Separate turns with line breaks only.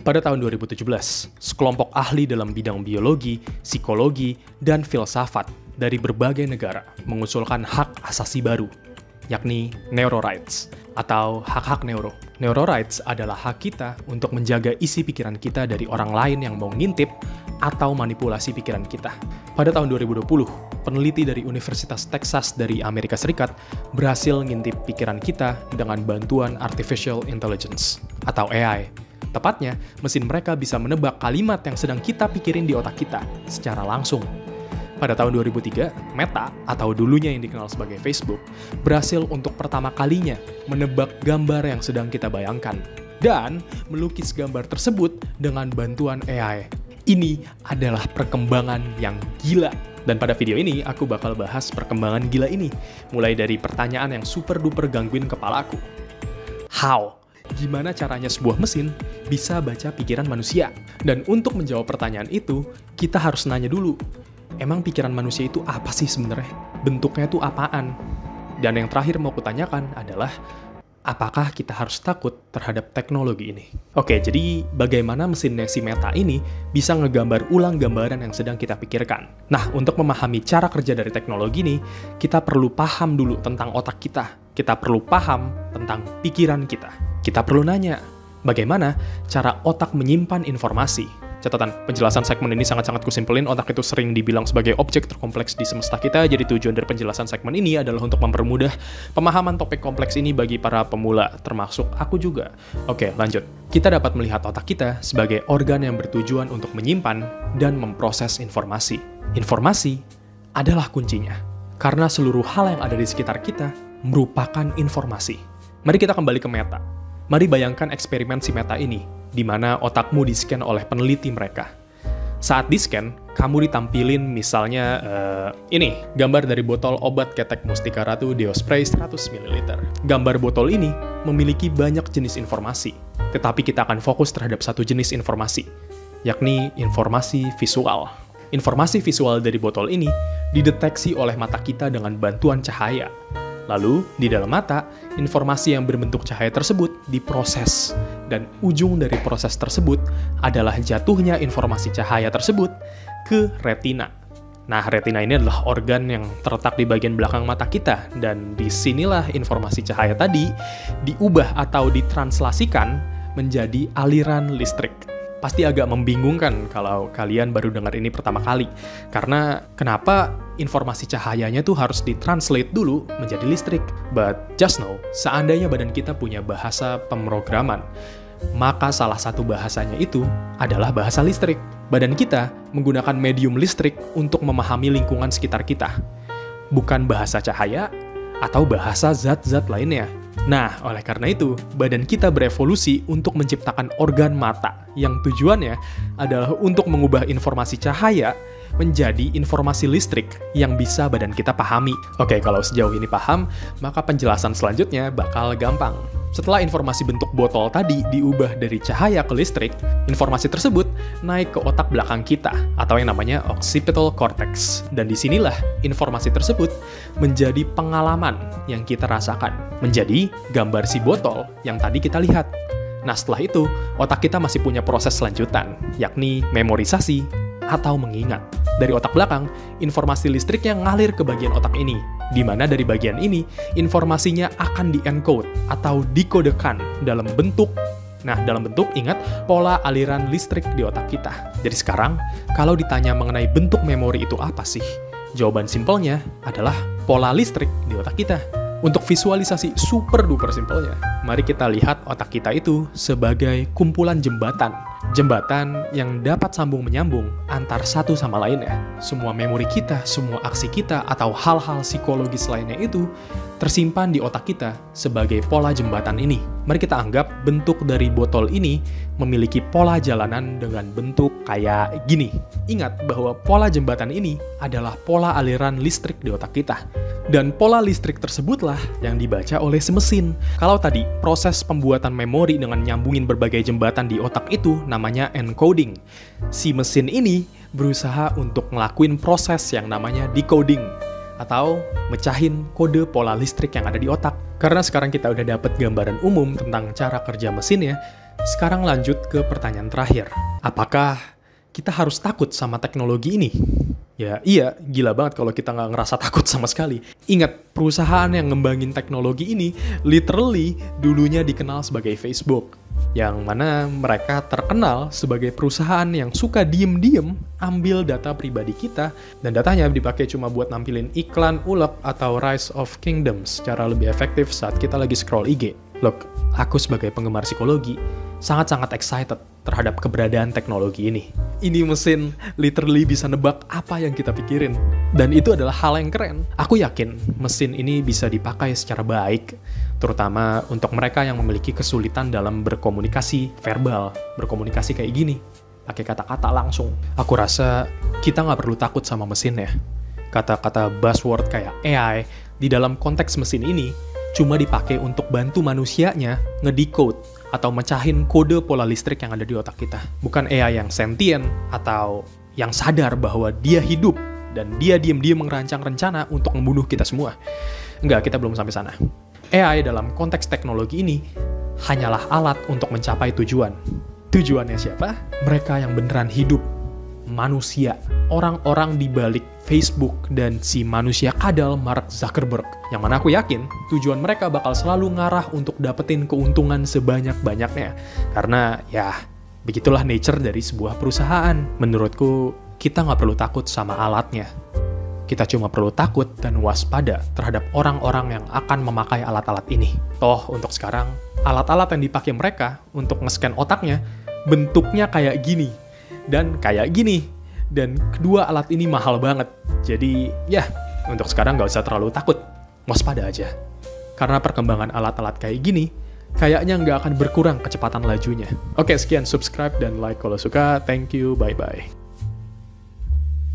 Pada tahun 2017, sekelompok ahli dalam bidang biologi, psikologi, dan filsafat dari berbagai negara mengusulkan hak asasi baru, yakni neurorights atau hak-hak neuro. Neurorights adalah hak kita untuk menjaga isi pikiran kita dari orang lain yang mau ngintip atau manipulasi pikiran kita. Pada tahun 2020, peneliti dari Universitas Texas dari Amerika Serikat berhasil ngintip pikiran kita dengan bantuan Artificial Intelligence atau AI. Tepatnya, mesin mereka bisa menebak kalimat yang sedang kita pikirin di otak kita secara langsung. Pada tahun 2003, Meta, atau dulunya yang dikenal sebagai Facebook, berhasil untuk pertama kalinya menebak gambar yang sedang kita bayangkan dan melukis gambar tersebut dengan bantuan AI. Ini adalah perkembangan yang gila. Dan pada video ini, aku bakal bahas perkembangan gila ini, mulai dari pertanyaan yang super duper gangguin kepala aku. How? Gimana caranya sebuah mesin bisa baca pikiran manusia? Dan untuk menjawab pertanyaan itu, kita harus nanya dulu, emang pikiran manusia itu apa sih sebenarnya? Bentuknya itu apaan? Dan yang terakhir mau kutanyakan adalah, apakah kita harus takut terhadap teknologi ini? Oke, jadi bagaimana mesinnya si Meta ini bisa ngegambar ulang gambaran yang sedang kita pikirkan? Nah, untuk memahami cara kerja dari teknologi ini, kita perlu paham dulu tentang otak kita. Kita perlu paham tentang pikiran kita. Kita perlu nanya, bagaimana cara otak menyimpan informasi? Catatan, penjelasan segmen ini sangat-sangat kusimpelin. Otak itu sering dibilang sebagai objek terkompleks di semesta kita, jadi tujuan dari penjelasan segmen ini adalah untuk mempermudah pemahaman topik kompleks ini bagi para pemula, termasuk aku juga. Oke, lanjut. Kita dapat melihat otak kita sebagai organ yang bertujuan untuk menyimpan dan memproses informasi. Informasi adalah kuncinya, karena seluruh hal yang ada di sekitar kita merupakan informasi. Mari kita kembali ke Meta. Mari bayangkan eksperimen si Meta ini, di mana otakmu di-scan oleh peneliti mereka. Saat di-scan, kamu ditampilin misalnya ini, gambar dari botol obat ketek Mustika Ratu Deospray 100 ml. Gambar botol ini memiliki banyak jenis informasi, tetapi kita akan fokus terhadap satu jenis informasi, yakni informasi visual. Informasi visual dari botol ini dideteksi oleh mata kita dengan bantuan cahaya. Lalu, di dalam mata, informasi yang berbentuk cahaya tersebut diproses, dan ujung dari proses tersebut adalah jatuhnya informasi cahaya tersebut ke retina. Nah, retina ini adalah organ yang terletak di bagian belakang mata kita, dan disinilah informasi cahaya tadi diubah atau ditranslasikan menjadi aliran listrik. Pasti agak membingungkan kalau kalian baru dengar ini pertama kali. Karena kenapa informasi cahayanya tuh harus ditranslate dulu menjadi listrik? But just know, seandainya badan kita punya bahasa pemrograman, maka salah satu bahasanya itu adalah bahasa listrik. Badan kita menggunakan medium listrik untuk memahami lingkungan sekitar kita. Bukan bahasa cahaya atau bahasa zat-zat lainnya. Nah, oleh karena itu, badan kita berevolusi untuk menciptakan organ mata yang tujuannya adalah untuk mengubah informasi cahaya menjadi informasi listrik yang bisa badan kita pahami. Oke, kalau sejauh ini paham, maka penjelasan selanjutnya bakal gampang. Setelah informasi bentuk botol tadi diubah dari cahaya ke listrik, informasi tersebut naik ke otak belakang kita, atau yang namanya occipital cortex. Dan disinilah informasi tersebut menjadi pengalaman yang kita rasakan, menjadi gambar si botol yang tadi kita lihat. Nah, setelah itu, otak kita masih punya proses lanjutan, yakni memorisasi atau mengingat. Dari otak belakang, informasi listriknya ngalir ke bagian otak ini, di mana dari bagian ini, informasinya akan di-encode atau dikodekan dalam bentuk, ingat, pola aliran listrik di otak kita. Jadi sekarang, kalau ditanya mengenai bentuk memori itu apa sih? Jawaban simpelnya adalah pola listrik di otak kita. Untuk visualisasi super duper simpelnya, mari kita lihat otak kita itu sebagai kumpulan jembatan. Jembatan yang dapat sambung-menyambung antar satu sama lainnya. Semua memori kita, semua aksi kita, atau hal-hal psikologis lainnya itu tersimpan di otak kita sebagai pola jembatan ini. Mari kita anggap bentuk dari botol ini memiliki pola jalanan dengan bentuk kayak gini. Ingat bahwa pola jembatan ini adalah pola aliran listrik di otak kita. Dan pola listrik tersebutlah yang dibaca oleh si mesin. Kalau tadi proses pembuatan memori dengan nyambungin berbagai jembatan di otak itu namanya encoding. Si mesin ini berusaha untuk ngelakuin proses yang namanya decoding, atau mecahin kode pola listrik yang ada di otak. Karena sekarang kita udah dapat gambaran umum tentang cara kerja mesinnya, Sekarang lanjut ke pertanyaan terakhir. Apakah kita harus takut sama teknologi ini? Ya iya, gila banget kalau kita nggak ngerasa takut sama sekali. Ingat, perusahaan yang ngembangin teknologi ini literally dulunya dikenal sebagai Facebook. Yang mana mereka terkenal sebagai perusahaan yang suka diem-diem ambil data pribadi kita, dan datanya dipakai cuma buat nampilin iklan ulap atau Rise of Kingdoms secara lebih efektif saat kita lagi scroll IG. Look, aku sebagai penggemar psikologi sangat-sangat excited terhadap keberadaan teknologi ini. Ini mesin literally bisa nebak apa yang kita pikirin. Dan itu adalah hal yang keren. Aku yakin mesin ini bisa dipakai secara baik, terutama untuk mereka yang memiliki kesulitan dalam berkomunikasi verbal, berkomunikasi kayak gini, pakai kata-kata langsung. Aku rasa kita nggak perlu takut sama mesin ya. Kata-kata buzzword kayak AI di dalam konteks mesin ini cuma dipakai untuk bantu manusianya ngedecode atau mecahin kode pola listrik yang ada di otak kita. Bukan AI yang sentient atau yang sadar bahwa dia hidup dan dia diam-diam merancang rencana untuk membunuh kita semua. Enggak, kita belum sampai sana. AI dalam konteks teknologi ini hanyalah alat untuk mencapai tujuan. Tujuannya siapa? Mereka yang beneran hidup. Manusia. Orang-orang di balik Facebook dan si manusia kadal Mark Zuckerberg. Yang mana aku yakin tujuan mereka bakal selalu ngarah untuk dapetin keuntungan sebanyak-banyaknya. Karena ya, begitulah nature dari sebuah perusahaan. Menurutku, kita nggak perlu takut sama alatnya. Kita cuma perlu takut dan waspada terhadap orang-orang yang akan memakai alat-alat ini. Toh, untuk sekarang, alat-alat yang dipakai mereka untuk nge-scan otaknya bentuknya kayak gini dan kayak gini. Dan kedua alat ini mahal banget. Jadi, ya, untuk sekarang nggak usah terlalu takut. Waspada aja. Karena perkembangan alat-alat kayak gini, kayaknya nggak akan berkurang kecepatan lajunya. Oke, sekian. Subscribe dan like kalau suka. Thank you. Bye-bye.